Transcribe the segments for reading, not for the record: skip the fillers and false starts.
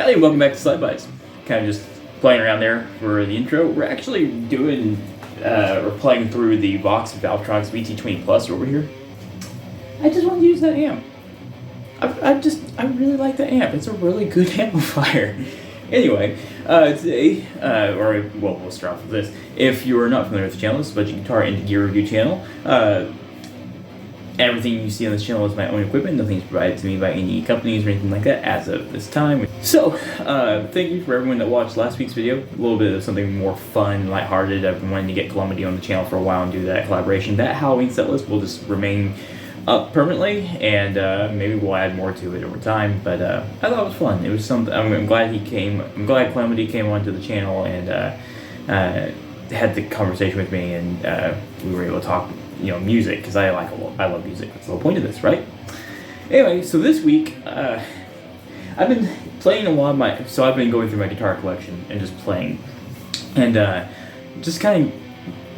Howdy, welcome back to SlydeBytes. Kind of just playing around there for the intro. We're actually doing, we're playing through the box of Valvetronics VT20 Plus over here. I just want to use that amp. I really like that amp. It's a really good amplifier. Anyway, today, we'll start off with this. If you're not familiar with the channel, this is a budget guitar and gear review channel. Everything you see on this channel is my own equipment. Nothing is provided to me by any companies or anything like that as of this time. So, thank you for everyone that watched last week's video. A little bit of something more fun, lighthearted. I've been wanting to get Calamity on the channel for a while and do that collaboration. That Halloween set list will just remain up permanently, and maybe we'll add more to it over time. But I thought it was fun. It was something. I'm glad he came. I'm glad Calamity came onto the channel and had the conversation with me, and we were able to talk, music, because I love music. That's the whole point of this, right? Anyway, so this week, I've been playing a lot of so I've been going through my guitar collection and just playing, and just kind of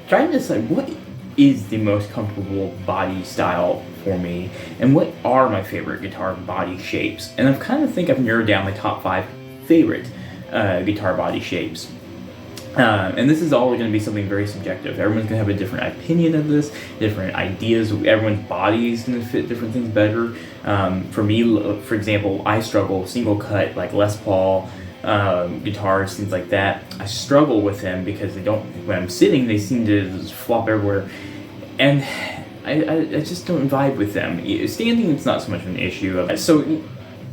trying to decide what is the most comfortable body style for me, and what are my favorite guitar body shapes. And I've narrowed down my top 5 favorite guitar body shapes. And this is all going to be something very subjective. Everyone's going to have a different opinion of this, different ideas. Everyone's body is going to fit different things better. For me, for example, I struggle single cut, like Les Paul guitars, things like that. I struggle with them because when I'm sitting, they seem to just flop everywhere. And I just don't vibe with them. Standing, it's not so much of an issue. So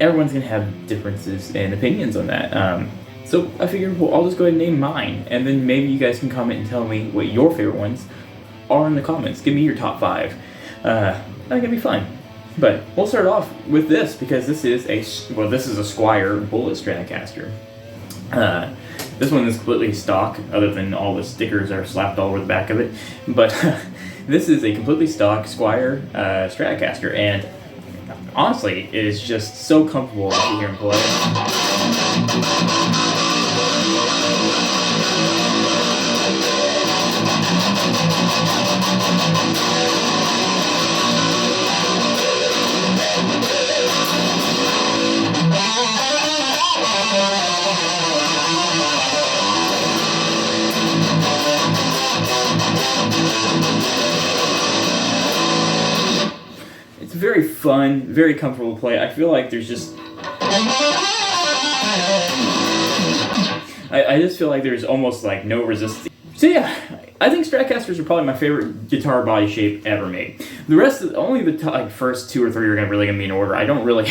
everyone's going to have differences and opinions on that. So I figured, well, I'll just go ahead and name mine, and then maybe you guys can comment and tell me what your favorite ones are in the comments. Give me your top 5. That's gonna be fun. But we'll start off with this, because this is a Squier Bullet Stratocaster. This one is completely stock, other than all the stickers are slapped all over the back of it. But this is a completely stock Squier Stratocaster, and honestly, it is just so comfortable to hear him play. It's very fun, very comfortable to play. I feel like there's just... I just feel like there's almost like no resistance. So yeah, I think Stratocasters are probably my favorite guitar body shape ever made. The rest of only the first 2 or 3 are really gonna be in order. I don't really,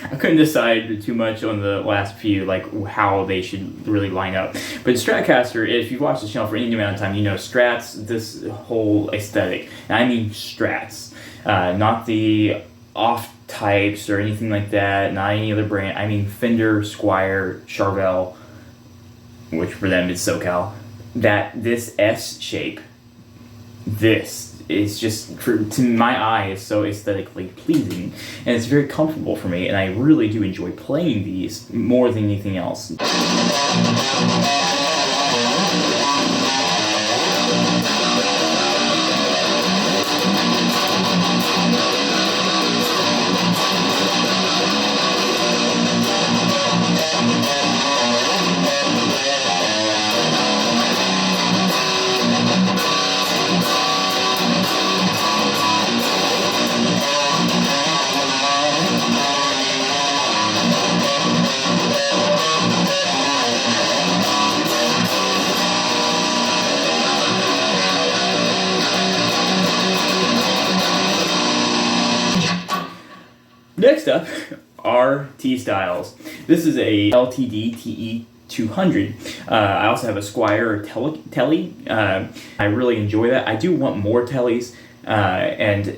I couldn't decide too much on the last few, like how they should really line up. But Stratocaster, if you've watched the channel for any amount of time, you know Strats, this whole aesthetic. And I mean Strats, not the off types or anything like that, not any other brand. I mean Fender, Squier, Charvel, which for them is SoCal. This S shape, this is just, to my eye, is so aesthetically pleasing, and it's very comfortable for me, and I really do enjoy playing these more than anything else. Next up are T-Styles. This is a LTD TE200. I also have a Squier Telly. I really enjoy that. I do want more Tellys and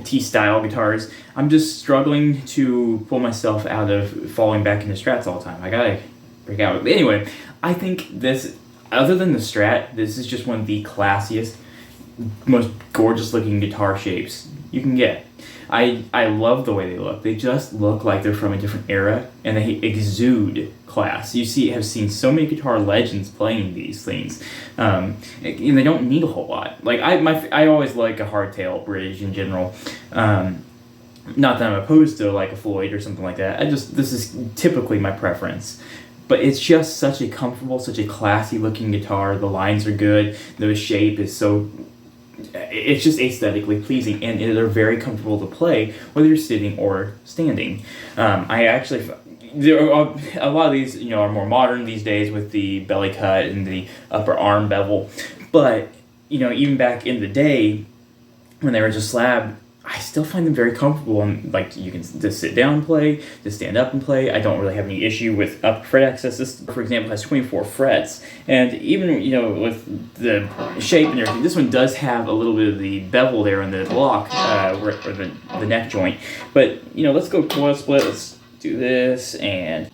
T-style guitars. I'm just struggling to pull myself out of falling back into Strats all the time. I gotta break out. But anyway, I think this, other than the Strat, this is just one of the classiest, most gorgeous looking guitar shapes you can get. I love the way they look. They just look like they're from a different era, and they exude class. Have seen so many guitar legends playing these things, and they don't need a whole lot. Like I always like a hardtail bridge in general. Not that I'm opposed to like a Floyd or something like that. This is typically my preference. But it's just such a comfortable, such a classy looking guitar. The lines are good. The shape is so, it's just aesthetically pleasing, and they're very comfortable to play whether you're sitting or standing. There are a lot of these, are more modern these days with the belly cut and the upper arm bevel. But, even back in the day when they were just slab, I still find them very comfortable, and like you can just sit down and play, just stand up and play. I don't really have any issue with upper fret access. This, for example, has 24 frets, and even with the shape and everything, this one does have a little bit of the bevel there in the block or the neck joint. But let's go coil split. Let's do this and.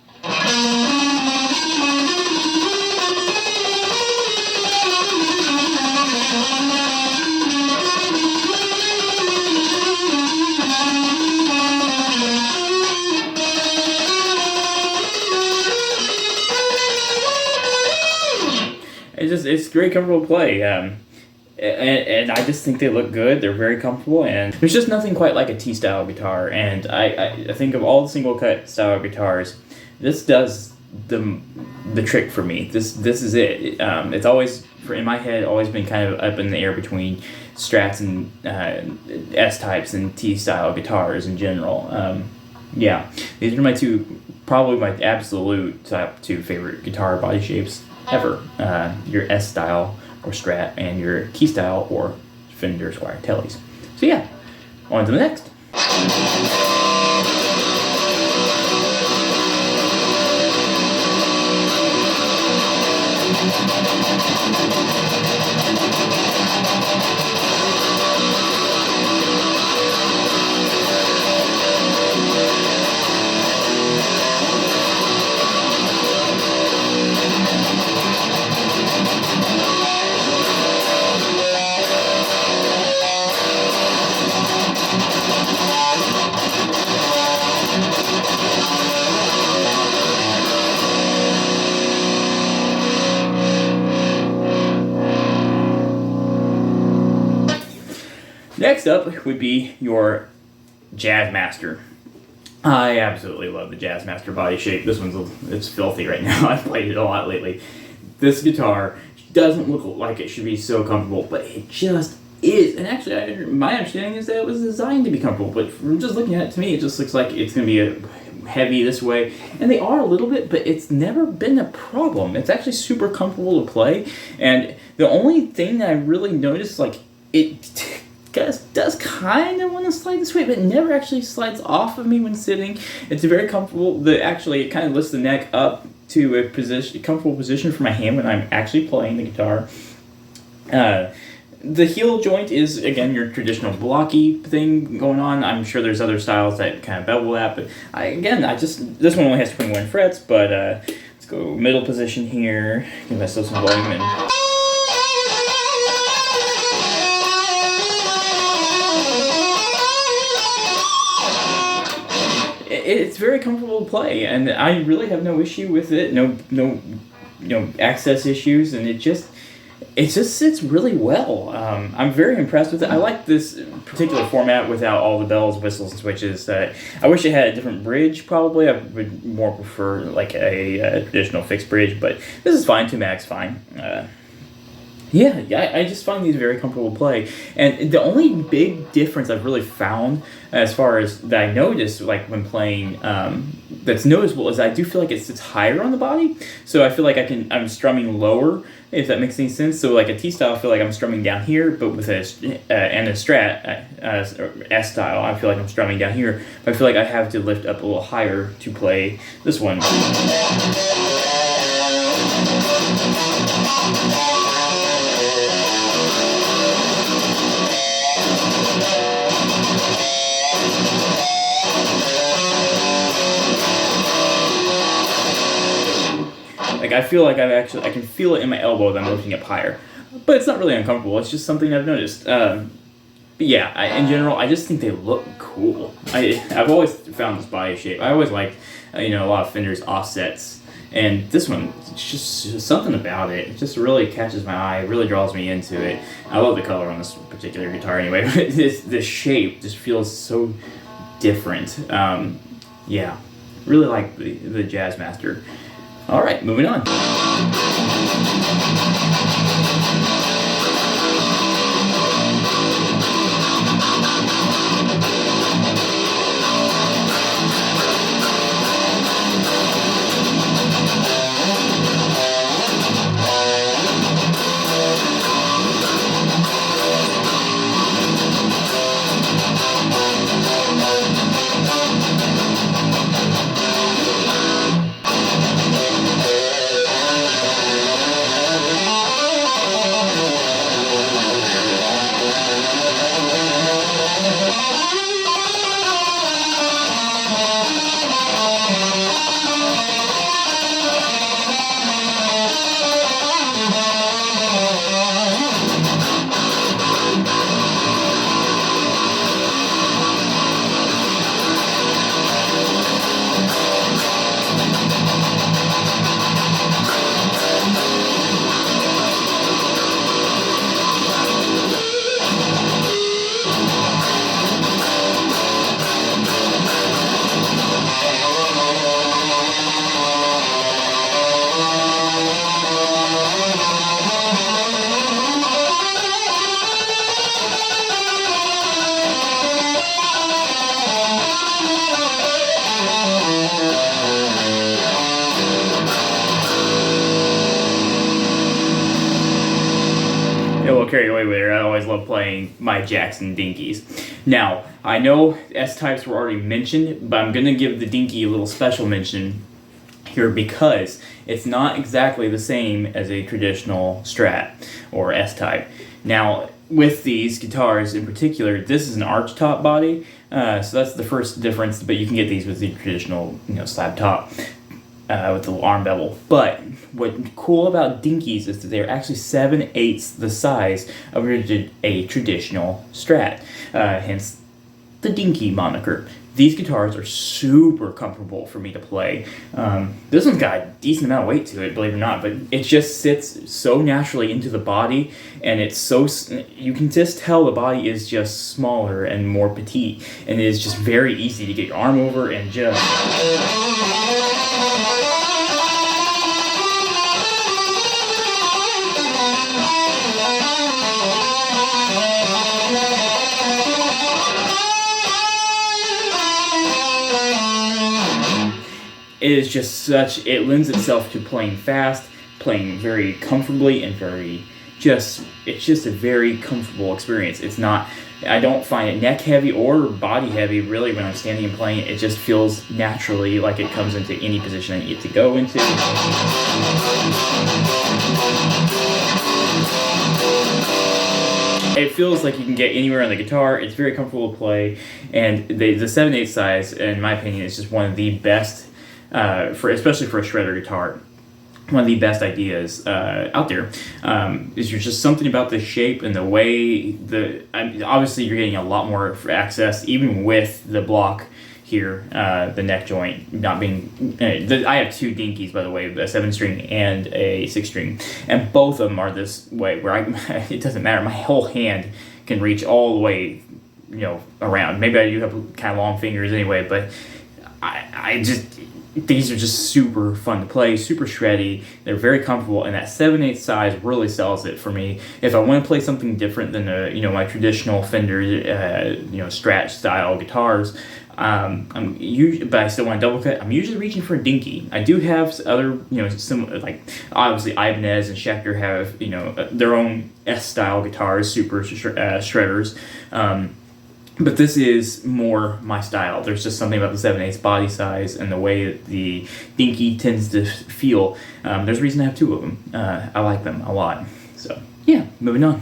It's very comfortable to play, and I just think they look good. They're very comfortable, and there's just nothing quite like a T-style guitar. And I think of all the single cut style guitars, this does the trick for me. This is it. It's always, in my head, always been kind of up in the air between Strats and S-types and T-style guitars in general. Yeah, these are probably my absolute top 2 favorite guitar body shapes ever. Your S-style or Strat, and your Key-style or Fender Squier Tellys. So yeah, on to the next. Next up would be your Jazzmaster. I absolutely love the Jazzmaster body shape. This it's filthy right now. I've played it a lot lately. This guitar doesn't look like it should be so comfortable, but it just is. And actually, my understanding is that it was designed to be comfortable, but from just looking at it, to me, it just looks like it's going to be heavy this way. And they are a little bit, but it's never been a problem. It's actually super comfortable to play. And the only thing that I really noticed, like, it does kind of want to slide this way, but it never actually slides off of me when sitting. It's very comfortable. It kind of lifts the neck up to a comfortable position for my hand when I'm actually playing the guitar. The heel joint is, again, your traditional blocky thing going on. I'm sure there's other styles that kind of bevel that, but this one only has 21 frets, but let's go middle position here, give myself some volume and. It's very comfortable to play, and I really have no issue with it. No access issues, and it just sits really well. I'm very impressed with it. I like this particular format without all the bells, whistles, and switches. I wish it had a different bridge. Probably I would more prefer like a traditional fixed bridge, but this is fine. 2-mag's fine. Yeah, I just find these very comfortable to play. And the only big difference I've really found, as far as that I noticed, like when playing, that's noticeable, is I do feel like it sits higher on the body. So I feel like I'm strumming lower, if that makes any sense. So like a T-style, I feel like I'm strumming down here, but with a Strat, S-style, I feel like I'm strumming down here. But I feel like I have to lift up a little higher to play this one. Like I feel like I can feel it in my elbow that I'm lifting up higher, but it's not really uncomfortable. It's just something I've noticed. But yeah, in general, I just think they look cool. I've always found this body shape. I always liked, a lot of Fender's offsets, and this one, it's just something about it. It just really catches my eye. It really draws me into it. I love the color on this particular guitar anyway. But this shape just feels so different. Yeah, really like the Jazzmaster. All right, moving on. Carried away with it. I always love playing my Jacks and Dinkies. Now, I know S-types were already mentioned, but I'm going to give the Dinky a little special mention here because it's not exactly the same as a traditional Strat or S-type. Now, with these guitars in particular, this is an arch top body, so that's the first difference, but you can get these with the traditional, slab top. With the little arm bevel. But what's cool about Dinkies is that they're actually 7/8 the size of a traditional Strat, hence the Dinky moniker. These guitars are super comfortable for me to play. This one's got a decent amount of weight to it, believe it or not, but it just sits so naturally into the body, and it's so, you can just tell the body is just smaller and more petite, and it is just very easy to get your arm over and just... It is just such, it lends itself to playing fast, playing very comfortably, and it's just a very comfortable experience. It's not, I don't find it neck heavy or body heavy really when I'm standing and playing it. It just feels naturally like it comes into any position I need it to go into. It feels like you can get anywhere on the guitar. It's very comfortable to play, and the 7/8 size, in my opinion, is just one of the best, especially for a shredder guitar, one of the best ideas out there. Is there's just something about the shape and the way obviously you're getting a lot more access even with the block here, the neck joint not being. I have two Dinkies, by the way, a 7-string and a 6-string, and both of them are this way where it doesn't matter. My whole hand can reach all the way, around. Maybe I do have kind of long fingers anyway, but these are just super fun to play, super shreddy. They're very comfortable, and that 7/8 size really sells it for me. If I want to play something different than my traditional Fender, Strat style guitars, but I still want to double cut, I'm usually reaching for a Dinky. I do have other, some like obviously Ibanez and Schecter have their own S style guitars, super shredders. But this is more my style. There's just something about the 7/8 body size and the way that the Dinky tends to feel. There's a reason I have two of them. I like them a lot. So, yeah, moving on.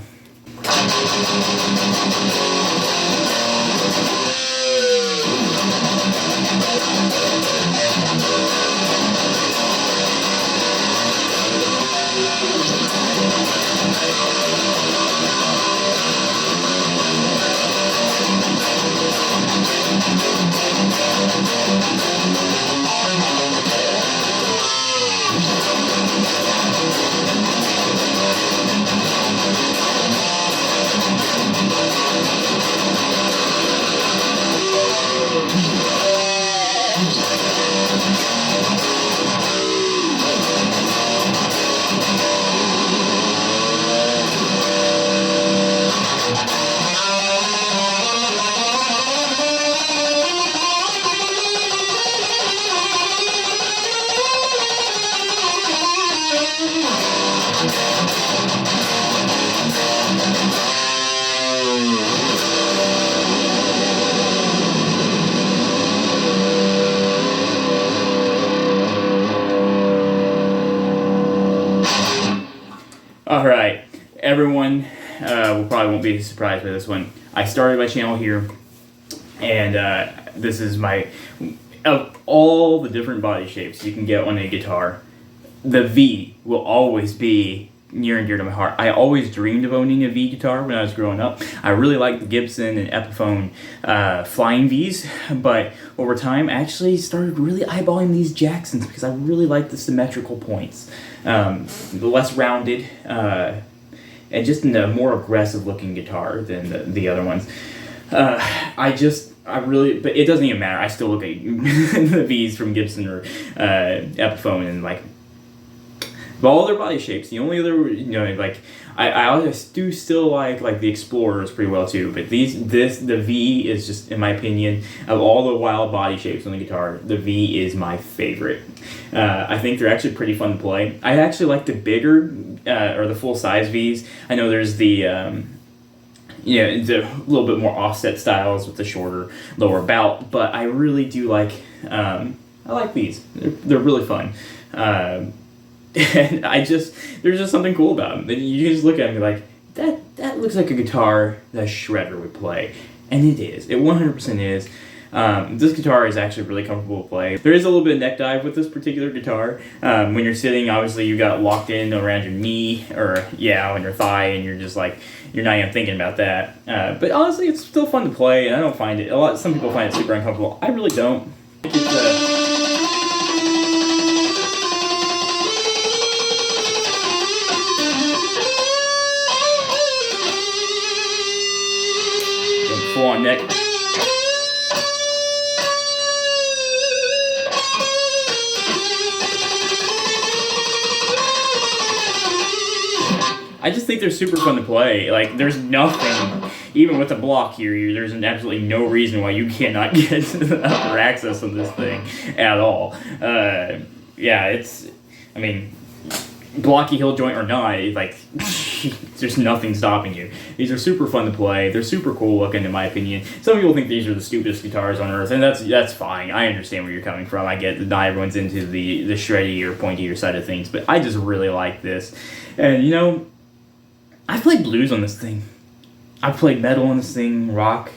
probably won't be surprised by this one. I started my channel here, and this is of all the different body shapes you can get on a guitar, the V will always be near and dear to my heart. I always dreamed of owning a V guitar when I was growing up. I really liked the Gibson and Epiphone flying Vs, but over time I actually started really eyeballing these Jacksons because I really like the symmetrical points. The less rounded, and just a more aggressive looking guitar than the other ones. But it doesn't even matter. I still look at the Vs from Gibson or Epiphone and like, but all their body shapes. The only other, I always do still like the Explorers pretty well too. But the V is just, in my opinion, of all the wild body shapes on the guitar, the V is my favorite. I think they're actually pretty fun to play. I actually like the bigger or the full size Vs. I know there's the a little bit more offset styles with the shorter lower bout, but I really do like. I like these. They're really fun. And there's just something cool about them. You can just look at them and be like, that looks like a guitar that Shredder would play. And it is. It 100% is. This guitar is actually really comfortable to play. There is a little bit of neck dive with this particular guitar. When you're sitting, obviously you got locked in around your knee or, on your thigh, and you're just like, you're not even thinking about that. But honestly, it's still fun to play, and I don't find it, some people find it super uncomfortable. I really don't. Full on neck. I just think they're super fun to play. Like, there's nothing, even with the block here, there's absolutely no reason why you cannot get upper access on this thing at all. Blocky heel joint or not, there's nothing stopping you. These are super fun to play. They're super cool looking, in my opinion. Some people think these are the stupidest guitars on earth, and that's fine. I understand where you're coming from. I get that not everyone's into the shreddy or pointier side of things, but I just really like this. And I've played blues on this thing. I've played metal on this thing, rock,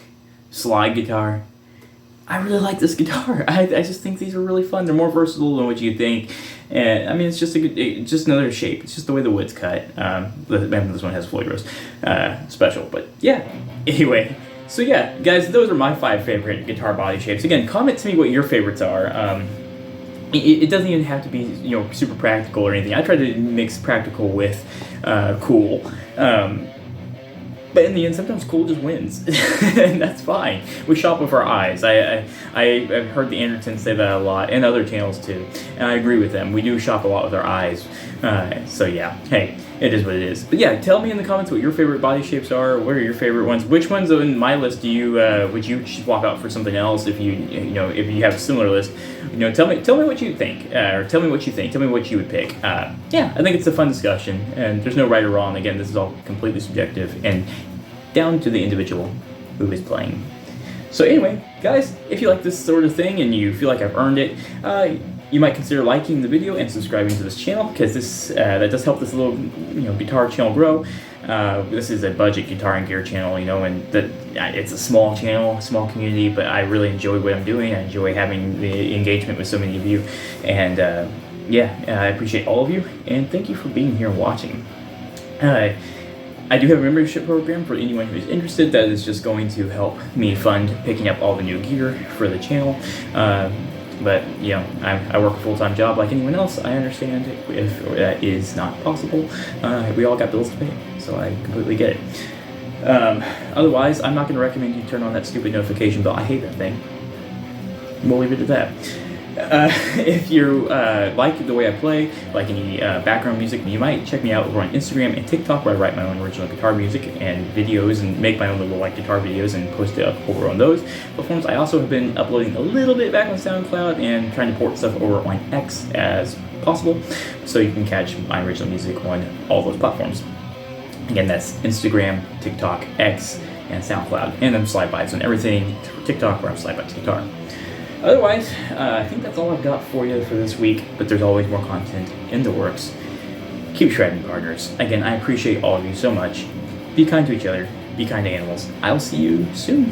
slide guitar. I really like this guitar. I just think these are really fun. They're more versatile than what you think. And I mean, it's just just another shape. It's just the way the wood's cut. This one has Floyd Rose special, but yeah. Anyway, so yeah, guys, those are my 5 favorite guitar body shapes. Again, comment to me what your favorites are. It doesn't even have to be super practical or anything. I try to mix practical with cool. But in the end, sometimes cool just wins, and that's fine. We shop with our eyes. I've heard the Andertons say that a lot, and other channels too, and I agree with them. We do shop a lot with our eyes. So yeah, hey, it is what it is. But yeah, tell me in the comments what your favorite body shapes are. What are your favorite ones? Which ones on my list do you would you swap out for something else if you have a similar list? Tell me what you think, or tell me what you think. Tell me what you would pick. Yeah, I think it's a fun discussion, and there's no right or wrong. Again, this is all completely subjective and down to the individual who is playing. So anyway, guys, if you like this sort of thing and you feel like I've earned it, you might consider liking the video and subscribing to this channel, because that does help this little guitar channel grow. This is a budget guitar and gear channel, and it's a small channel, small community, but I really enjoy what I'm doing. I enjoy having the engagement with so many of you, and I appreciate all of you, and thank you for being here and watching. I do have a membership program for anyone who is interested that is just going to help me fund picking up all the new gear for the channel. But I work a full-time job like anyone else. I understand if that is not possible. We all got bills to pay, so I completely get it. Otherwise, I'm not going to recommend you turn on that stupid notification bell. I hate that thing. We'll leave it at that. If you like the way I play, like any background music, you might check me out over on Instagram and TikTok, where I write my own original guitar music and videos and make my own little guitar videos and post it up over on those platforms. I also have been uploading a little bit back on SoundCloud and trying to port stuff over on X as possible, so you can catch my original music on all those platforms. Again, that's Instagram, TikTok, X, and SoundCloud. And then SlydeBytes on everything for TikTok, where I'm SlydeBytes Guitar. Otherwise, I think that's all I've got for you for this week, but there's always more content in the works. Keep shredding, partners. Again, I appreciate all of you so much. be kind to each other, be kind to animals. I will see you soon.